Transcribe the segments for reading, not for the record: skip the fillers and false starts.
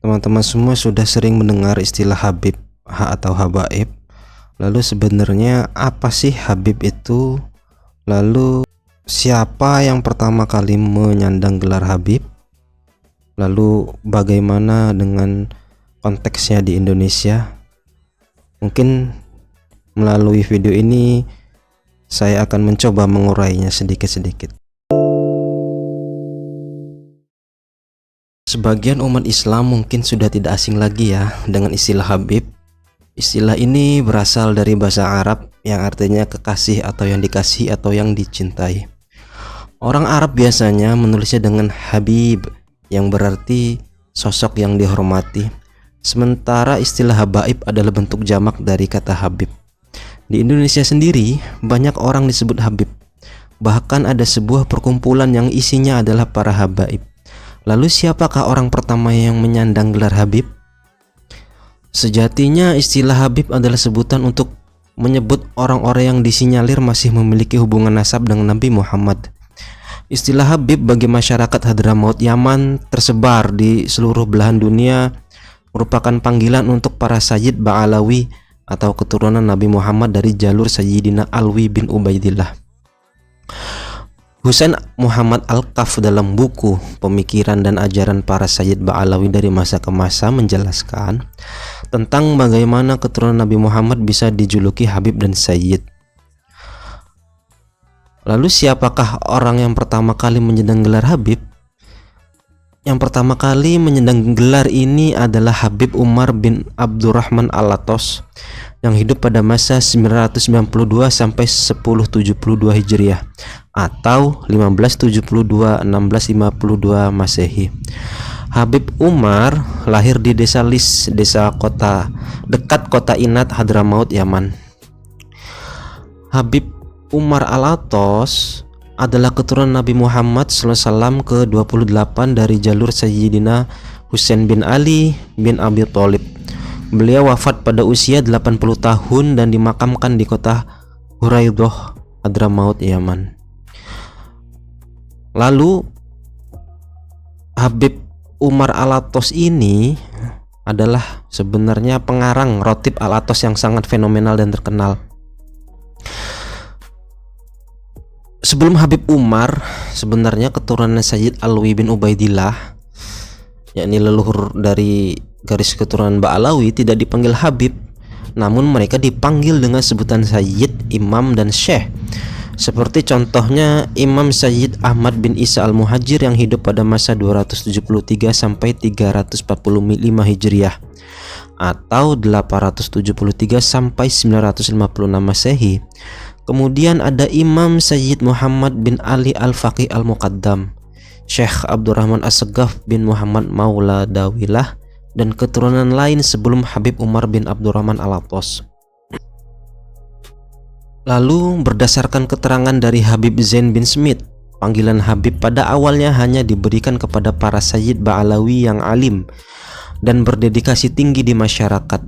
Teman-teman semua sudah sering mendengar istilah Habib atau Habaib. Lalu sebenarnya apa sih Habib itu? Lalu siapa yang pertama kali menyandang gelar Habib? Lalu bagaimana dengan konteksnya di Indonesia? Mungkin melalui video ini saya akan mencoba mengurainya sedikit-sedikit. Sebagian umat Islam mungkin sudah tidak asing lagi ya dengan istilah Habib. Istilah ini berasal dari bahasa Arab yang artinya kekasih atau yang dikasihi atau yang dicintai. Orang Arab biasanya menulisnya dengan Habib yang berarti sosok yang dihormati. Sementara istilah Habaib adalah bentuk jamak dari kata Habib. Di Indonesia sendiri banyak orang disebut Habib. Bahkan ada sebuah perkumpulan yang isinya adalah para Habaib. Lalu siapakah orang pertama yang menyandang gelar Habib? Sejatinya istilah Habib adalah sebutan untuk menyebut orang-orang yang disinyalir masih memiliki hubungan nasab dengan Nabi Muhammad. Istilah Habib bagi masyarakat Hadramaut Yaman tersebar di seluruh belahan dunia merupakan panggilan untuk para Sayyid Ba'alawi atau keturunan Nabi Muhammad dari jalur Sayyidina Alwi bin Ubaidillah. Husain Muhammad Al-Kaf dalam buku Pemikiran dan Ajaran Para Sayyid Ba'alawi dari Masa ke Masa menjelaskan tentang bagaimana keturunan Nabi Muhammad bisa dijuluki Habib dan Sayyid. Lalu siapakah orang yang pertama kali menyandang gelar Habib? Yang pertama kali menyandang gelar ini adalah Habib Umar bin Abdurrahman Al-Atos yang hidup pada masa 992 sampai 1072 Hijriah atau 1572-1652 Masehi. Habib Umar lahir di desa Lis, desa kota dekat kota Inat, Hadramaut, Yaman. Habib Umar Al-Atos adalah keturunan Nabi Muhammad SAW ke-28 dari jalur Sayyidina Husain bin Ali bin Abi Thalib. Beliau wafat pada usia 80 tahun dan dimakamkan di kota Huraidoh, Hadramaut, Yaman. Lalu Habib Umar Al-Atos ini adalah sebenarnya pengarang Rotib Al-Atos yang sangat fenomenal dan terkenal. Sebelum Habib Umar, sebenarnya keturunan Sayyid Alwi bin Ubaidillah, yakni leluhur dari garis keturunan Ba'alawi, tidak dipanggil Habib, namun mereka dipanggil dengan sebutan Sayyid, Imam, dan Syekh. Seperti contohnya Imam Sayyid Ahmad bin Isa Al-Muhajir yang hidup pada masa 273 sampai 345 Hijriah atau 873 sampai 956 Masehi. Kemudian ada Imam Sayyid Muhammad bin Ali Al-Faqih Al-Muqaddam, Syekh Abdurrahman As-Segaf bin Muhammad Maula Dawilah, dan keturunan lain sebelum Habib Umar bin Abdurrahman Al-Atos. Lalu berdasarkan keterangan dari Habib Zain bin Smith, panggilan Habib pada awalnya hanya diberikan kepada para Sayyid Ba'alawi yang alim dan berdedikasi tinggi di masyarakat.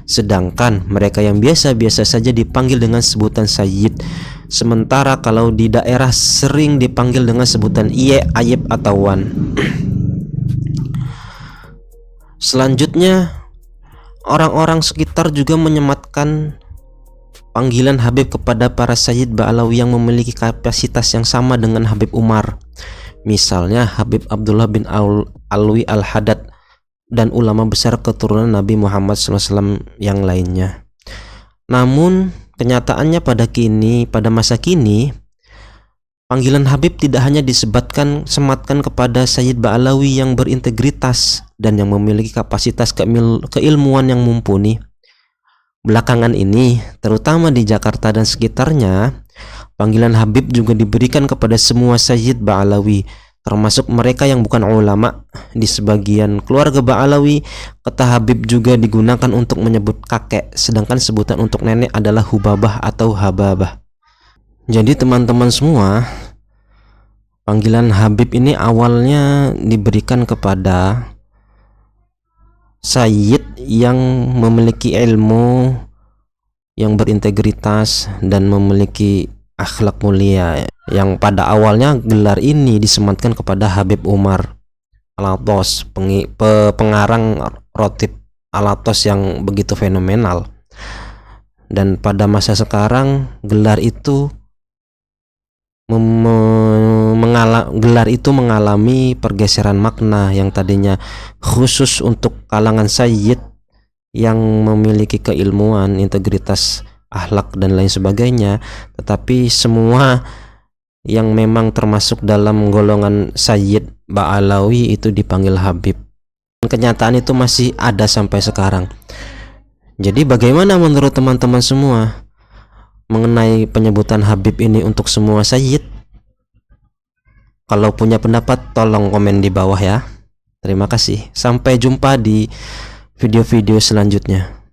Sedangkan mereka yang biasa-biasa saja dipanggil dengan sebutan Sayyid. Sementara kalau di daerah sering dipanggil dengan sebutan Iye, Ayib, atau Wan. Selanjutnya, orang-orang sekitar juga menyematkan panggilan Habib kepada para Sayyid Ba'alawi yang memiliki kapasitas yang sama dengan Habib Umar. Misalnya Habib Abdullah bin Alwi Al-Haddad dan ulama besar keturunan Nabi Muhammad SAW yang lainnya. Namun kenyataannya pada masa kini, panggilan Habib tidak hanya disematkan kepada Sayyid Ba'alawi yang berintegritas dan yang memiliki kapasitas keilmuan yang mumpuni. Belakangan ini, terutama di Jakarta dan sekitarnya, panggilan Habib juga diberikan kepada semua Sayyid Ba'alawi, termasuk mereka yang bukan ulama. Di sebagian keluarga Ba'alawi, kata Habib juga digunakan untuk menyebut kakek, sedangkan sebutan untuk nenek adalah Hubabah atau Hababah. Jadi teman-teman semua, panggilan Habib ini awalnya diberikan kepada Sayyid yang memiliki ilmu, yang berintegritas dan memiliki akhlak mulia, yang pada awalnya gelar ini disematkan kepada Habib Umar. Alatos, pengarang rotib Alatos yang begitu fenomenal. Dan pada masa sekarang gelar itu mengalami pergeseran makna, yang tadinya khusus untuk kalangan sayyid yang memiliki keilmuan, integritas, akhlak dan lain sebagainya, tetapi semua yang memang termasuk dalam golongan Sayyid Ba'alawi itu dipanggil Habib. Kenyataan itu masih ada sampai sekarang. Jadi bagaimana menurut teman-teman semua mengenai penyebutan Habib ini untuk semua Sayyid? Kalau punya pendapat tolong komen di bawah ya. Terima kasih. Sampai jumpa di video-video selanjutnya.